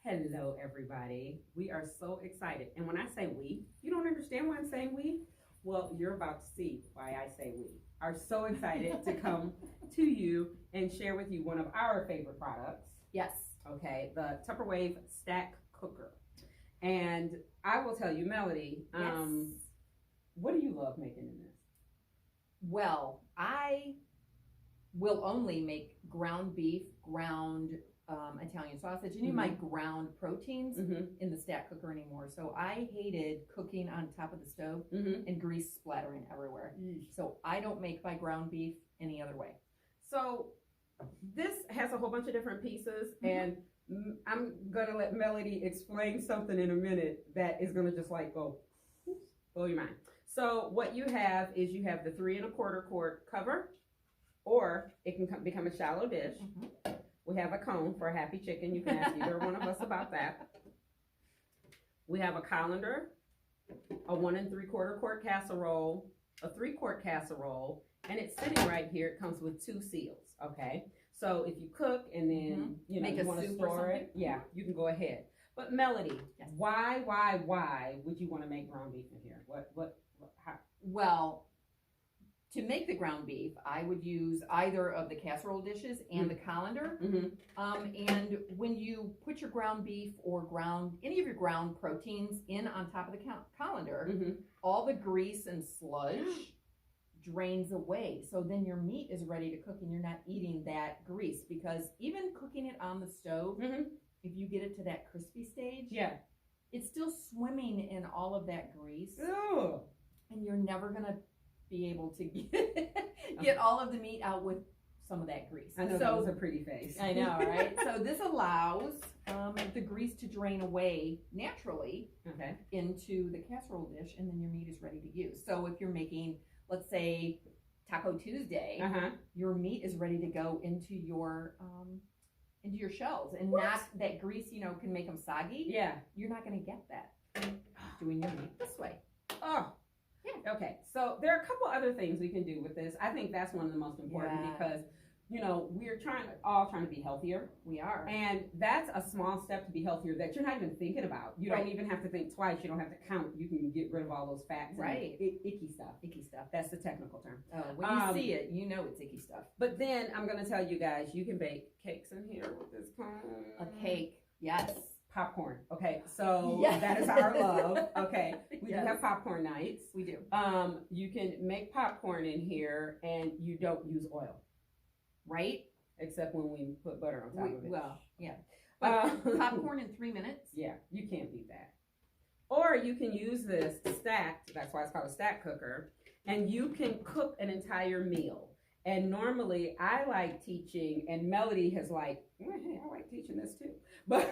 Hello, everybody. We are so excited. And when I say we, you don't understand why I'm saying we? Well, you're about to see why I say we are so excited to come to you and share with you one of our favorite products. Yes. Okay, the TupperWave Stack Cooker. And I will tell you, Melody, Yes. What do you love making in this? Well, I will only make ground beef, ground Italian sausage, any of my ground proteins in the stack cooker anymore. So I hated cooking on top of the stove and grease splattering everywhere. So I don't make my ground beef any other way. So this has a whole bunch of different pieces, and I'm gonna let Melody explain something in a minute that is gonna just like blow your mind. So what you have is you have the 3 1/4 quart cover, or it can become a shallow dish. We have a cone for a happy chicken. You can ask either one of us about that. We have a colander, a 1 3/4 quart casserole, a 3-quart casserole, and it's sitting right here. It comes with 2 seals. Okay, so if you cook and then you know Make you a want to soup or store it, something? yeah, you can go ahead. But Melody, Yes. why would you want to make ground beef in here? How? Well, to make the ground beef, I would use either of the casserole dishes and the colander. And when you put your ground beef or any of your ground proteins in on top of the colander, all the grease and sludge drains away. So then your meat is ready to cook and you're not eating that grease, because even cooking it on the stove, if you get it to that crispy stage, it's still swimming in all of that grease. Ew. And you're never gonna be able to get all of the meat out with some of that grease. I know that was a pretty face. I know, right? So this allows the grease to drain away naturally into the casserole dish, and then your meat is ready to use. So if you're making, let's say, Taco Tuesday, your meat is ready to go into your shells, and not that grease, can make them soggy. Yeah. You're not gonna get that doing your meat this way. Oh. Yeah. Okay, so there are a couple other things we can do with this. I think that's one of the most important because, we're all trying to be healthier. We are. And that's a small step to be healthier that you're not even thinking about. You don't even have to think twice. You don't have to count. You can get rid of all those fats and icky stuff. Icky stuff. That's the technical term. Oh, when you see it, you know it's icky stuff. But then I'm going to tell you guys, you can bake cakes in here with this cone. A cake, yes. Popcorn. Okay, so that is our love. Okay, we do have popcorn nights. We do. You can make popcorn in here, and you don't use oil, right? Except when we put butter on top of it. Well, yeah. But popcorn in 3 minutes? Yeah, you can't beat that. Or you can use this stacked. That's why it's called a stack cooker, and you can cook an entire meal. And normally, I like teaching, and Melody has like, hey, I like teaching this too, but.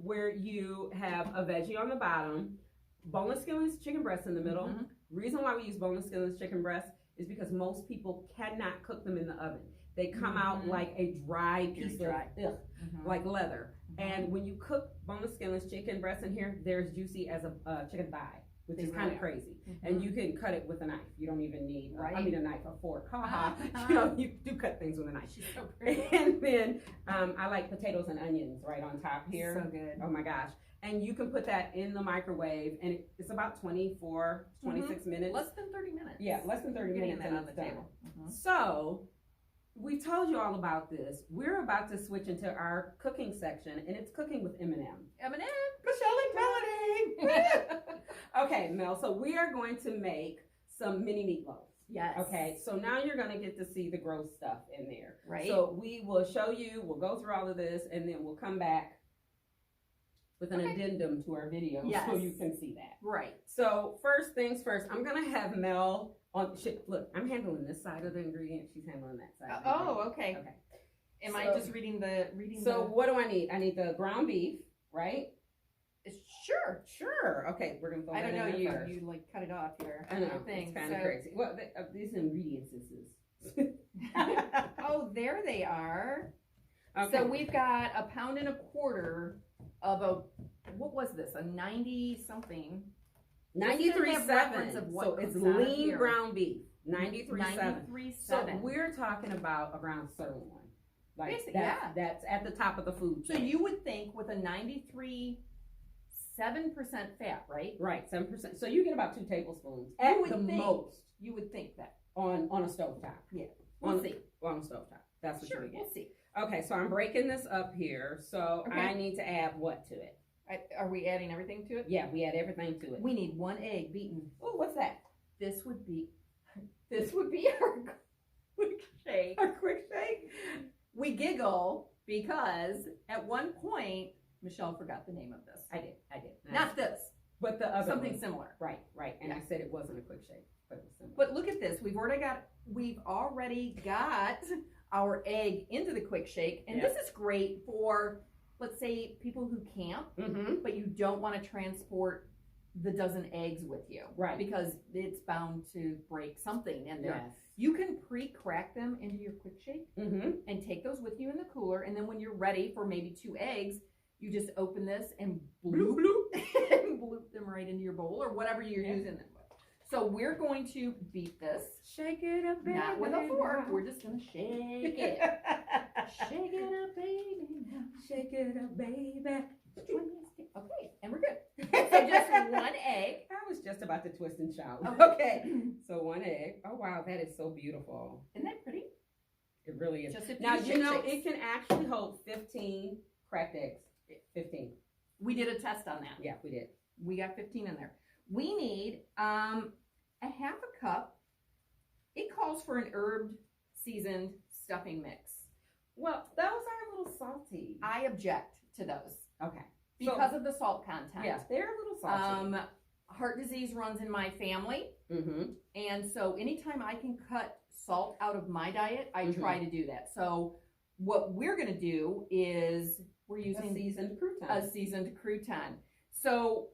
Where you have a veggie on the bottom, boneless skinless chicken breast in the middle. Reason why we use boneless skinless chicken breast is because most people cannot cook them in the oven. They come out like a dry piece of like leather. And when you cook boneless skinless chicken breast in here, they're as juicy as a chicken thigh, which is kind of crazy. And you can cut it with a knife. You don't even need, a knife, a fork. You do cut things with a knife. She's so pretty. And then I like potatoes and onions right on top here. So good. Oh my gosh. And you can put that in the microwave, and it's about 24, 26 minutes. Less than 30 minutes. Yeah, less than 30 minutes. That on the table. So we told you all about this. We're about to switch into our cooking section, and it's cooking with M&M. M&M. Michelle and Melody. Okay, Mel, so we are going to make some mini meatballs. Yes. Okay, so now you're going to get to see the gross stuff in there. Right. So we will show you, we'll go through all of this, and then we'll come back with an addendum to our video so you can see that. Right. So first things first, I'm going to have Mel on, look, I'm handling this side of the ingredient, she's handling that side. Okay. Okay. Am I just reading the? What do I need? I need the ground beef, right? Sure. Okay, we're gonna go. I don't know. First. You like cut it off here. I know. It's kind of crazy. Well, these ingredients is. Oh, there they are. Okay. So we've got 1.25 pounds of what was this? A 90 something. 93.7. So it's lean ground beef. 93.7. 93.7. So we're talking about a ground sirloin. Like Basically, that's at the top of the food So chain. you would think with a 7% fat, right? Right, 7%. So you get about 2 tablespoons You at would the think- most You would think that. on a stovetop. Yeah. We'll see. On a stovetop. That's what Sure, you would get. we'll see. Okay, so I'm breaking this up here. So Okay. I need to add what to it? Are we adding everything to it? Yeah, we add everything to it. We need 1 egg beaten. Oh, what's that? This would be our quick shake. A quick shake? We giggle because at one point Michelle forgot the name of this. I did. Not this, But the other something one. similar. Right. And Yeah. I said it wasn't a quick shake, but it was similar. But look at this. We've already got our egg into the quick shake, and this is great for, let's say, people who camp, but you don't want to transport the dozen eggs with you, Right. Because it's bound to break something in there. Yes. You can pre-crack them into your quick shake and take those with you in the cooler, and then when you're ready for maybe 2 eggs, you just open this and bloop, bloop, and bloop them right into your bowl or whatever you're using them with. So we're going to beat this. Shake it up, baby. Not with a fork. We're just going to shake it. Shake it up, baby. Shake it up, baby. Okay, and we're good. So just 1 egg. I was just about to twist and shout. Okay. So 1 egg. Oh, wow, that is so beautiful. Isn't that pretty? It really is. Just a few Now, you know, shakes. it can actually hold 15 cracked eggs. 15. We did a test on that. Yeah, we did. We got 15 in there. We need a half a cup. It calls for an herb seasoned stuffing mix. Well, those are a little salty. I object to those Okay. because of the salt content. Yes, they're a little salty. Heart disease runs in my family. Mm-hmm. And so anytime I can cut salt out of my diet, I try to do that. So what we're going to do is we're using a seasoned crouton. So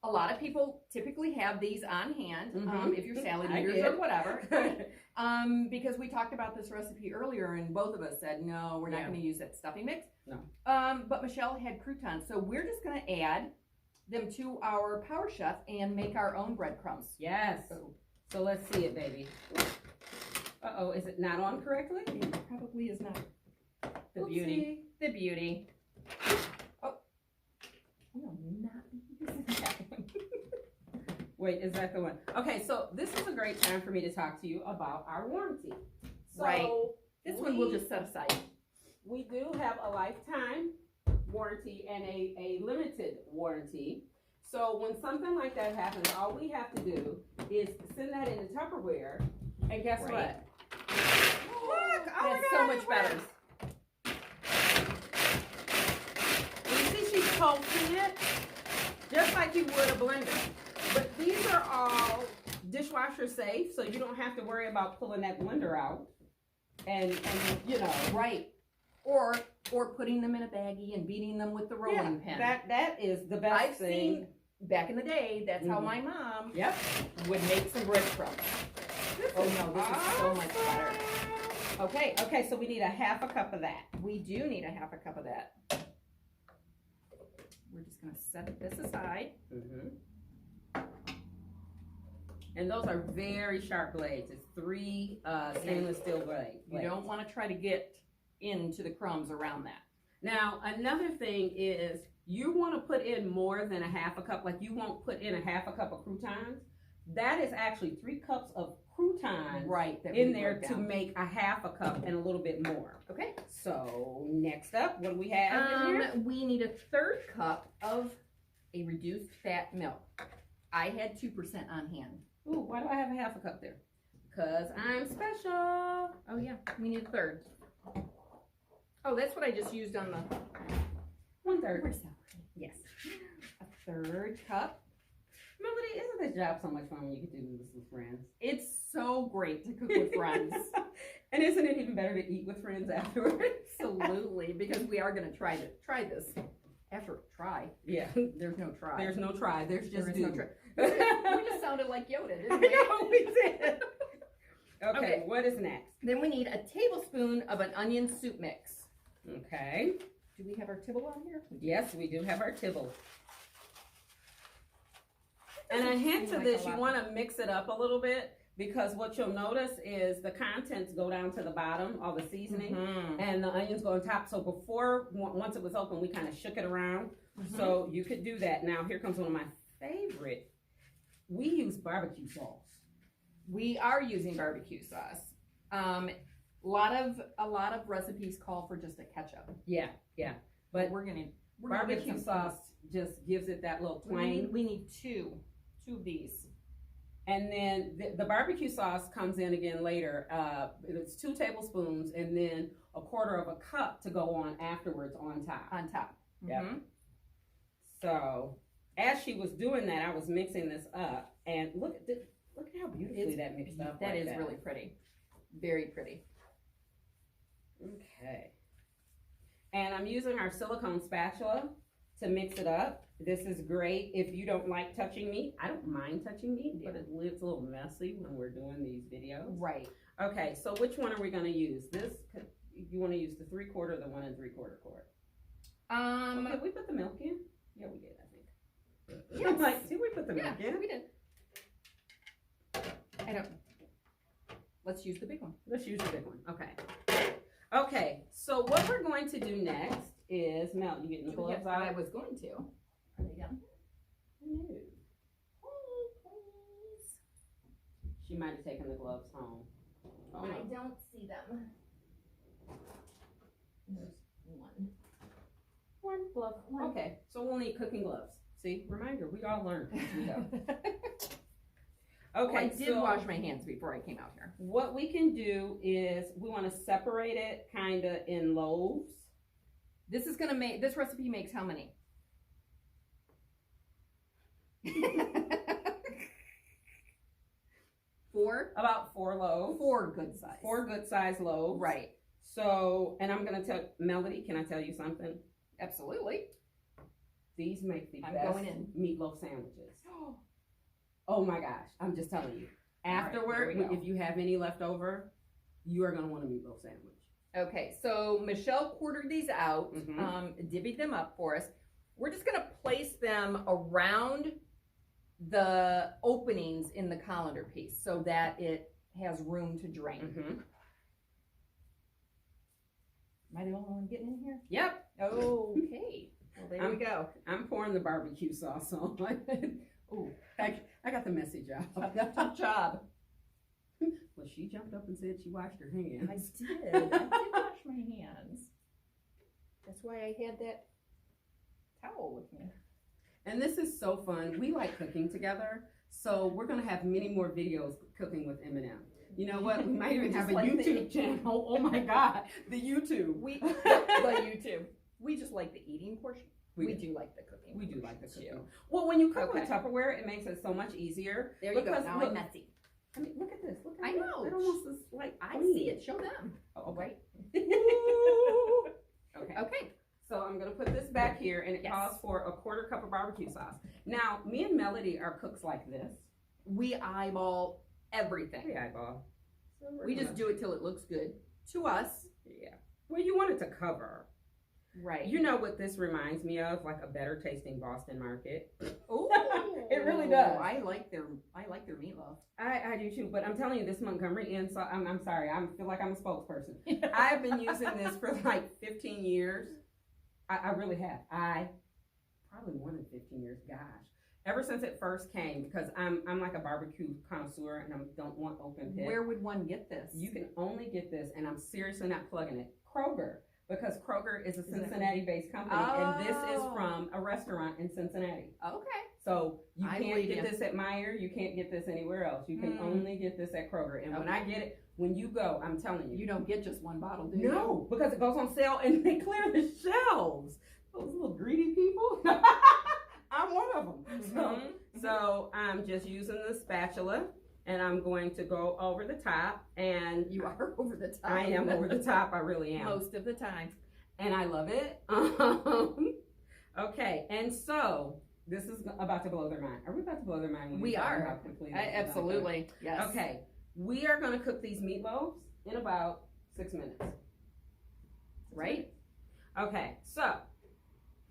a lot of people typically have these on hand, if you're salad eaters or whatever. Because we talked about this recipe earlier and both of us said, no, we're not going to use that stuffing mix. No. But Michelle had croutons. So we're just going to add them to our Power Chef and make our own breadcrumbs. Yes. So let's see it, baby. Uh-oh, is it not on correctly? It probably is not. The Oopsie. beauty. The beauty. Oh. No, not that one. Wait, is that the one? Okay, so this is a great time for me to talk to you about our warranty. So Right. This one we'll just set aside. We do have a lifetime warranty and a limited warranty. So when something like that happens, all we have to do is send that into Tupperware, and guess Right. what? Look! Oh my That's God, so much it better. works. You see she's pulsing it just like you would a blender. But these are all dishwasher safe, so you don't have to worry about pulling that blender out. And you know. Right. Or putting them in a baggie and beating them with the rolling pin. That is the best I've thing. seen back in the day, that's how my mom Yep. would make some breadcrumbs. Oh no, this is so much better. Okay, Okay, so we need a half a cup of that. we do need a half a cup of that. We're just going to set this aside. And those are very sharp blades. It's 3 stainless steel blades. You don't want to try to get into the crumbs around that. Now, another thing is you want to put in more than a half a cup. Like you won't put in a half a cup of croutons. That is actually 3 cups of croutons Right. in there to make a half a cup and a little bit more. Okay. So next up, what do we have in here? We need a 1/3 cup of a reduced fat milk. I had 2% on hand. Ooh, why do I have a half a cup there? Because I'm special. Oh yeah, we need a 1/3. Oh, that's what I just used on the 1/3. where's that? Yes. A 1/3 cup. Melody, isn't this job so much fun when you get to do this with friends? It's so great to cook with friends. And isn't it even better to eat with friends afterwards? Absolutely, because we are going to try this. After try, Yeah. there's no try. There's no try. There's just There is do. no try. We just sounded like Yoda, I didn't we? know we did. Okay, Okay. what is next? Then we need a tablespoon of an onion soup mix. Okay. Do we have our tibble on here? Yes, we do have our tibble. And a hint to Seems like this, a you lot. want to mix it up a little bit because what you'll notice is the contents go down to the bottom, all the seasoning, and the onions go on top. So once it was open, we kind of shook it around. So you could do that. Now here comes one of my favorite. We use barbecue sauce. We are using barbecue sauce. A lot of recipes call for just a ketchup. Yeah, but we're gonna barbecue sauce just gives it that little twang. We need two of these. And then the barbecue sauce comes in again later. It's 2 tablespoons and then a 1/4 cup to go on afterwards on top. Yeah. So as she was doing that, I was mixing this up, and look at how beautifully that mixed up. That is really pretty, very pretty. Okay. And I'm using our silicone spatula to mix it up. This is great if you don't like touching meat. I don't mind touching meat, but it's a little messy when we're doing these videos. Right. Okay, so which one are we going to use? You want to use the 3/4 or the 1 3/4 quart? Did we put the milk in? Yeah, we did, I think. Yes. I'm like, did we put the milk in? We did. Let's use the big one. Let's use the big one. Okay. Okay, so what we're going to do next is, Mel, you getting the gloves out? I was going to. Are they done? No. Please. She might have taken the gloves home. Oh, no. I don't see them. There's one glove. Okay, so we'll need cooking gloves. See, reminder, we all learn as we go. Okay, I did wash my hands before I came out here. What we can do is we want to separate it kind of in loaves. This recipe makes how many? 4? About 4 loaves. 4 good size. 4 good size loaves. Right. So, and I'm going to tell Melody, can I tell you something? Absolutely. These make the I'm best going in. meatloaf sandwiches. Oh my gosh, I'm just telling you. Afterward, right, if you have any left over, you are going to want a meatloaf sandwich. Okay, so Michelle quartered these out, divvied them up for us. We're just going to place them around the openings in the colander piece so that it has room to drain. Am I the only one getting in here? Yep. Okay. Well, there we go. I'm pouring the barbecue sauce on. Oh, I got the message out. Good job. Well, she jumped up and said she washed her hands. I did wash my hands. That's why I had that towel with me. And this is so fun. We like cooking together, so we're going to have many more videos cooking with Eminem. You know what? We might even have a YouTube channel. Oh my God, the YouTube. The YouTube. We just like the eating portion. We do like the cooking. We do like the cooking. Well, when you cook with Tupperware, it makes it so much easier. There you go. Now I'm messy. I mean, look at this. Look at I know. It almost is like I see it. Show them. Oh, right. Okay. So I'm going to put this back here, and it calls for a 1/4 cup of barbecue sauce. Now, me and Melody are cooks like this. We eyeball everything. We eyeball. So we just do it till it looks good to us. Yeah. Well, you want it to cover. Right. You know what this reminds me of? Like a better tasting Boston Market. Oh, it really does. I like their meatloaf. I do too, but I'm telling you, this Montgomery Inn sauce, I'm sorry, I feel like I'm a spokesperson. I've been using this for like 15 years. I really have. Probably more than 15 years, gosh. Ever since it first came, because I'm like a barbecue connoisseur and I don't want open pit. Where would one get this? You can only get this, and I'm seriously not plugging it, Kroger. Because Kroger is a Cincinnati-based company, and this is from a restaurant in Cincinnati. Okay. So you can't get this at Meijer. You can't get this anywhere else. You can only get this at Kroger. And when I get it, when you go, I'm telling you. You don't get just one bottle, do you? No, because it goes on sale, and they clear the shelves. Those little greedy people. I'm one of them. So I'm just using the spatula. And I'm going to go over the top, and you are over the top. I am over the top. I really am. Most of the time. And I love it. Okay, and so this is about to blow their mind. Are we about to blow their mind? We are. Absolutely. Yes. Okay, we are going to cook these meatloaves in about 6 minutes. Right? Okay, so.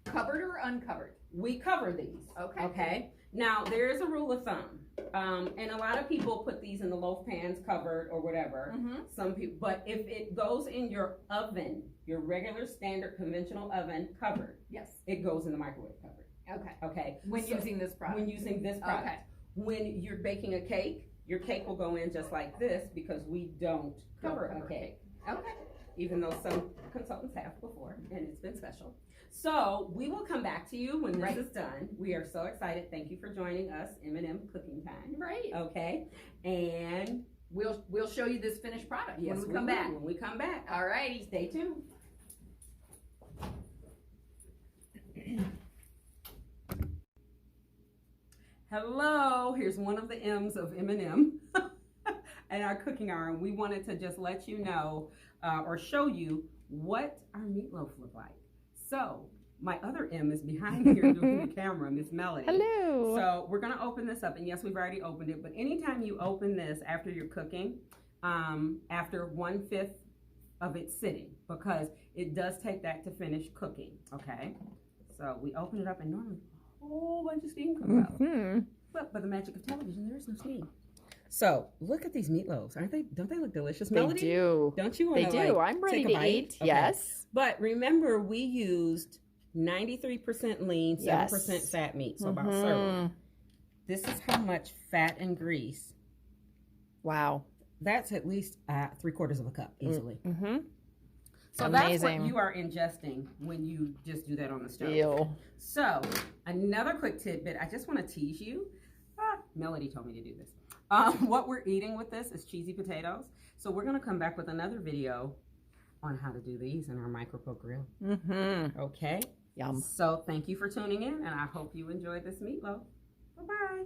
Covered or uncovered? We cover these. Okay. Okay. Now, there is a rule of thumb. And a lot of people put these in the loaf pans covered or whatever. Some people, but if it goes in your oven, your regular standard conventional oven covered, Yes. it goes in the microwave covered. Okay. Okay. When using this product. When using this product. Okay. When you're baking a cake, your cake will go in just like this because we don't cover a cake. Okay. Even though some consultants have before, and it's been special. So we will come back to you when this is done. We are so excited. Thank you for joining us, M&M Cooking Time. Right. Okay, and we'll show you this finished product yes, when we come back. When we come back. All righty. Stay tuned. Hello, here's one of the M's of M&M and our cooking hour. And we wanted to just let you know or show you what our meatloaf look like. So my other M is behind here doing the camera, Miss Melody. Hello. So we're gonna open this up, and yes, we've already opened it, but anytime you open this after you're cooking, after 1/5 of it sitting, because it does take that to finish cooking, okay? So we open it up, and normally a whole bunch of steam comes out. But by the magic of television, there is no steam. So look at these meatloaves, aren't they? Don't they look delicious, Melody? They do. Don't you? They Wanna, do. like, I'm ready take a to bite? eat. Okay. Yes. But remember, we used 93% lean, 7% fat meat, so about serving. This is how much fat and grease. Wow. That's at least 3/4 of a cup, easily. So Amazing. that's what you are ingesting when you just do that on the stove. Ew. So another quick tidbit, I just want to tease you. Melody told me to do this. What we're eating with this is cheesy potatoes. So we're going to come back with another video on how to do these in our micro grill. Okay? Yum. So thank you for tuning in, and I hope you enjoyed this meatloaf. Bye-bye.